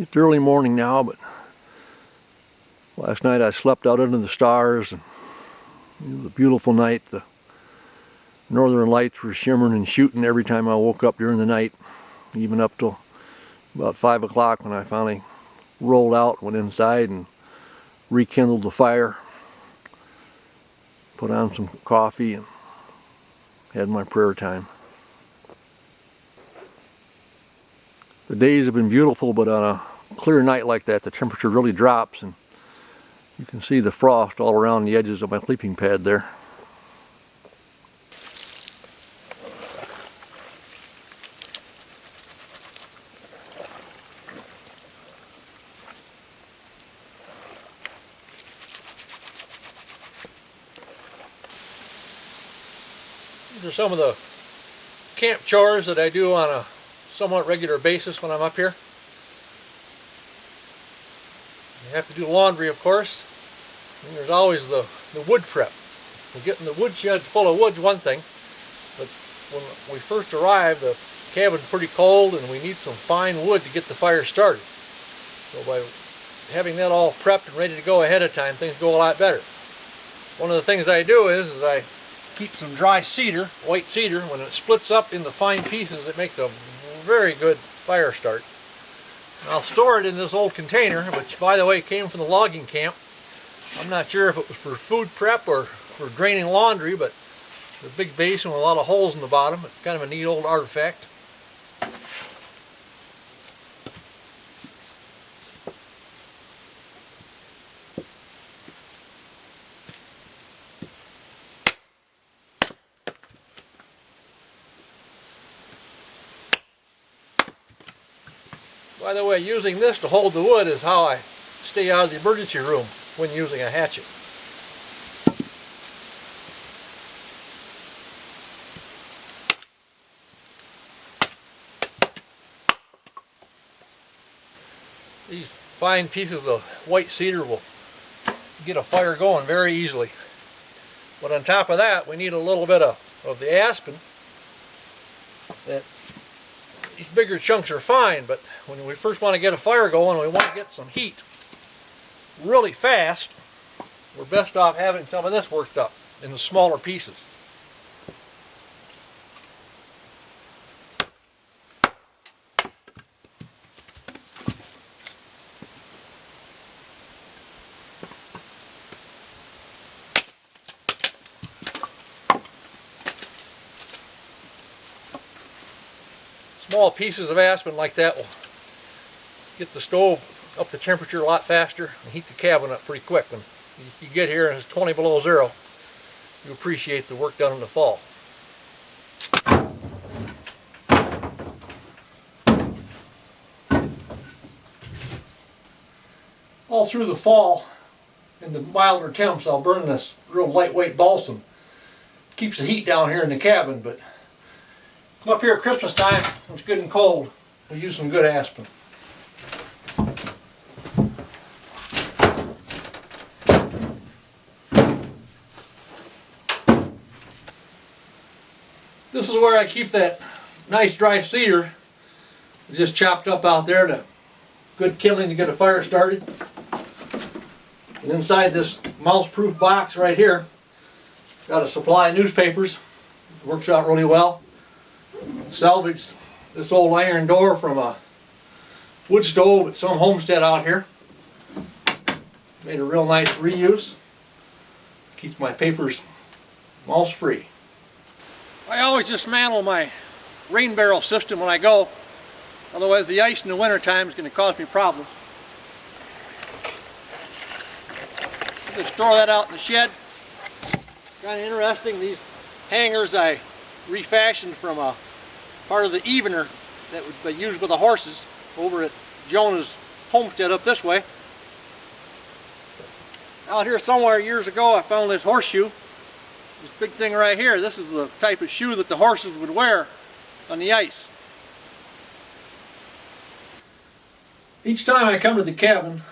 It's early morning now, but last night I slept out under the stars, and it was a beautiful night. The northern lights were shimmering and shooting every time I woke up during the night, even up till about 5 o'clock when I finally rolled out, went inside and rekindled the fire, put on some coffee, and had my prayer time. The days have been beautiful, but on a clear night like that, the temperature really drops, and you can see the frost all around the edges of my sleeping pad there. These are some of the camp chores that I do on a somewhat regular basis when I'm up here. You have to do laundry, of course, and there's always the wood prep. Getting the woodshed full of wood's one thing, but when we first arrived, the cabin's pretty cold and we need some fine wood to get the fire started. So by having that all prepped and ready to go ahead of time, things go a lot better. One of the things I do is I keep some dry cedar, white cedar. When it splits up into fine pieces, it makes a very good fire start. And I'll store it in this old container, which by the way came from the logging camp. I'm not sure if it was for food prep or for draining laundry, but it's a big basin with a lot of holes in the bottom. It's kind of a neat old artifact. By the way, using this to hold the wood is how I stay out of the emergency room when using a hatchet. These fine pieces of white cedar will get a fire going very easily. But on top of that, we need a little bit of the aspen. These bigger chunks are fine, but when we first want to get a fire going, we want to get some heat really fast. We're best off having some of this worked up in the smaller pieces. Small pieces of aspen like that will get the stove up the temperature a lot faster and heat the cabin up pretty quick. When you get here and it's 20 below zero, you appreciate the work done in the fall. All through the fall, in the milder temps, I'll burn this real lightweight balsam. Keeps the heat down here in the cabin, but come up here at Christmas time, when it's good and cold, we'll use some good aspen. This is where I keep that nice dry cedar just chopped up out there to good killing to get a fire started. And inside this mouse-proof box right here, got a supply of newspapers. It works out really well. Salvaged this old iron door from a wood stove at some homestead out here. Made a real nice reuse. Keeps my papers mouse free. I always dismantle my rain barrel system when I go, otherwise the ice in the winter time is going to cause me problems. Just store that out in the shed. Kind of interesting, these hangers I refashioned from a part of the evener that would be used with the horses over at Jonah's homestead up this way. Out here somewhere years ago I found this horseshoe. This big thing right here, this is the type of shoe that the horses would wear on the ice. Each time I come to the cabin,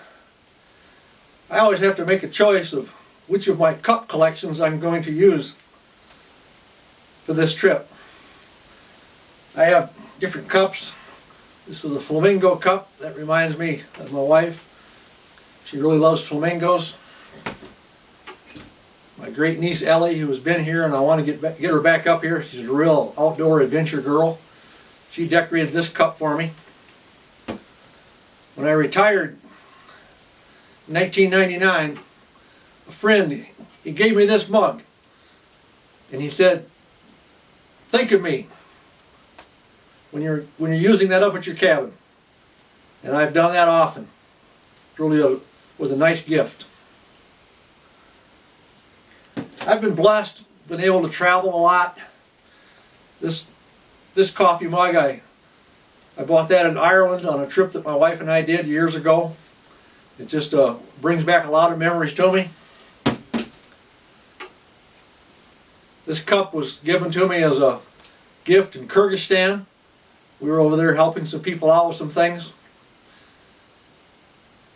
I always have to make a choice of which of my cup collections I'm going to use for this trip. I have different cups This is a flamingo cup. That reminds me of my wife. She really loves flamingos. My great niece Ellie, who has been here, and I want to get her back up here. She's a real outdoor adventure girl. She decorated this cup for me. When I retired in 1999, a friend, he gave me this mug. And he said, think of me when you're using that up at your cabin. And I've done that often. It really was a nice gift. I've been blessed, been able to travel a lot. This coffee mug, I bought that in Ireland on a trip that my wife and I did years ago. It just brings back a lot of memories to me. This cup was given to me as a gift in Kyrgyzstan. We were over there helping some people out with some things.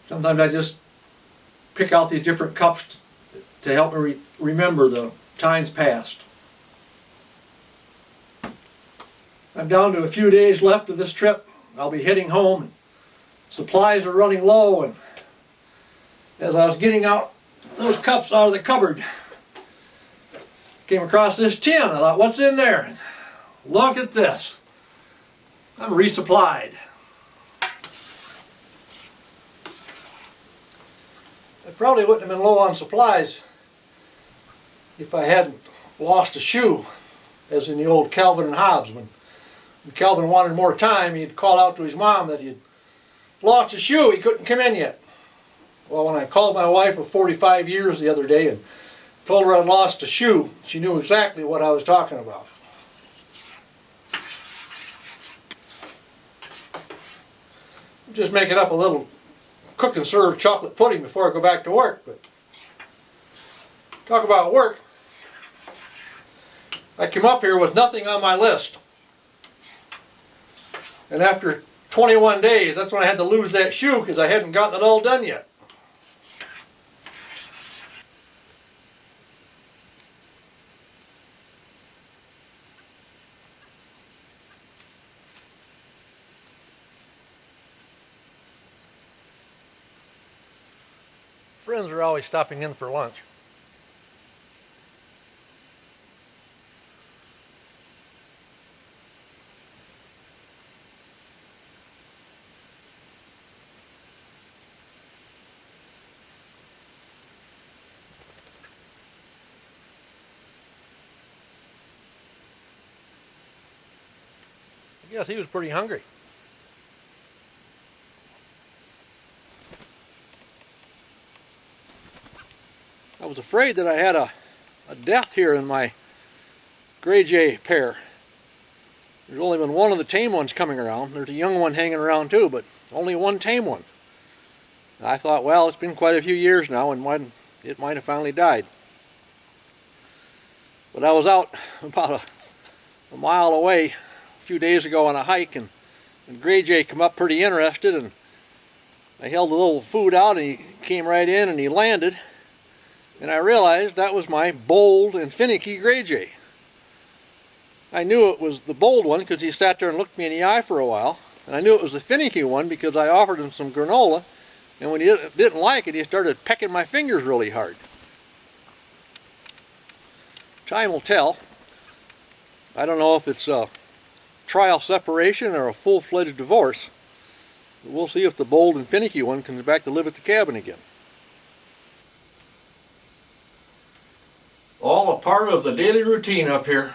Sometimes I just pick out these different cups to help me remember the times past. I'm down to a few days left of this trip. I'll be heading home. Supplies are running low, and as I was getting out those cups out of the cupboard, came across this tin. I thought, what's in there? Look at this. I'm resupplied. I probably wouldn't have been low on supplies if I hadn't lost a shoe, as in the old Calvin and Hobbes. When Calvin wanted more time, he'd call out to his mom that he'd lost a shoe, he couldn't come in yet. Well, when I called my wife of 45 years the other day and told her I'd lost a shoe, she knew exactly what I was talking about. I'm just making up a little cook and serve chocolate pudding before I go back to work. But talk about work. I came up here with nothing on my list. And after 21 days, that's when I had to lose that shoe because I hadn't gotten it all done yet. Friends are always stopping in for lunch. I guess he was pretty hungry. I was afraid that I had a death here in my gray jay pair. There's only been one of the tame ones coming around. There's a young one hanging around too, but only one tame one. And I thought, well, it's been quite a few years now and it might have finally died. But I was out about a mile away a few days ago on a hike, and gray jay come up pretty interested, and I held a little food out and he came right in and he landed. And I realized that was my bold and finicky gray jay. I knew it was the bold one because he sat there and looked me in the eye for a while. And I knew it was the finicky one because I offered him some granola. And when he didn't like it, he started pecking my fingers really hard. Time will tell. I don't know if it's a trial separation or a full-fledged divorce. But we'll see if the bold and finicky one comes back to live at the cabin again. All a part of the daily routine up here.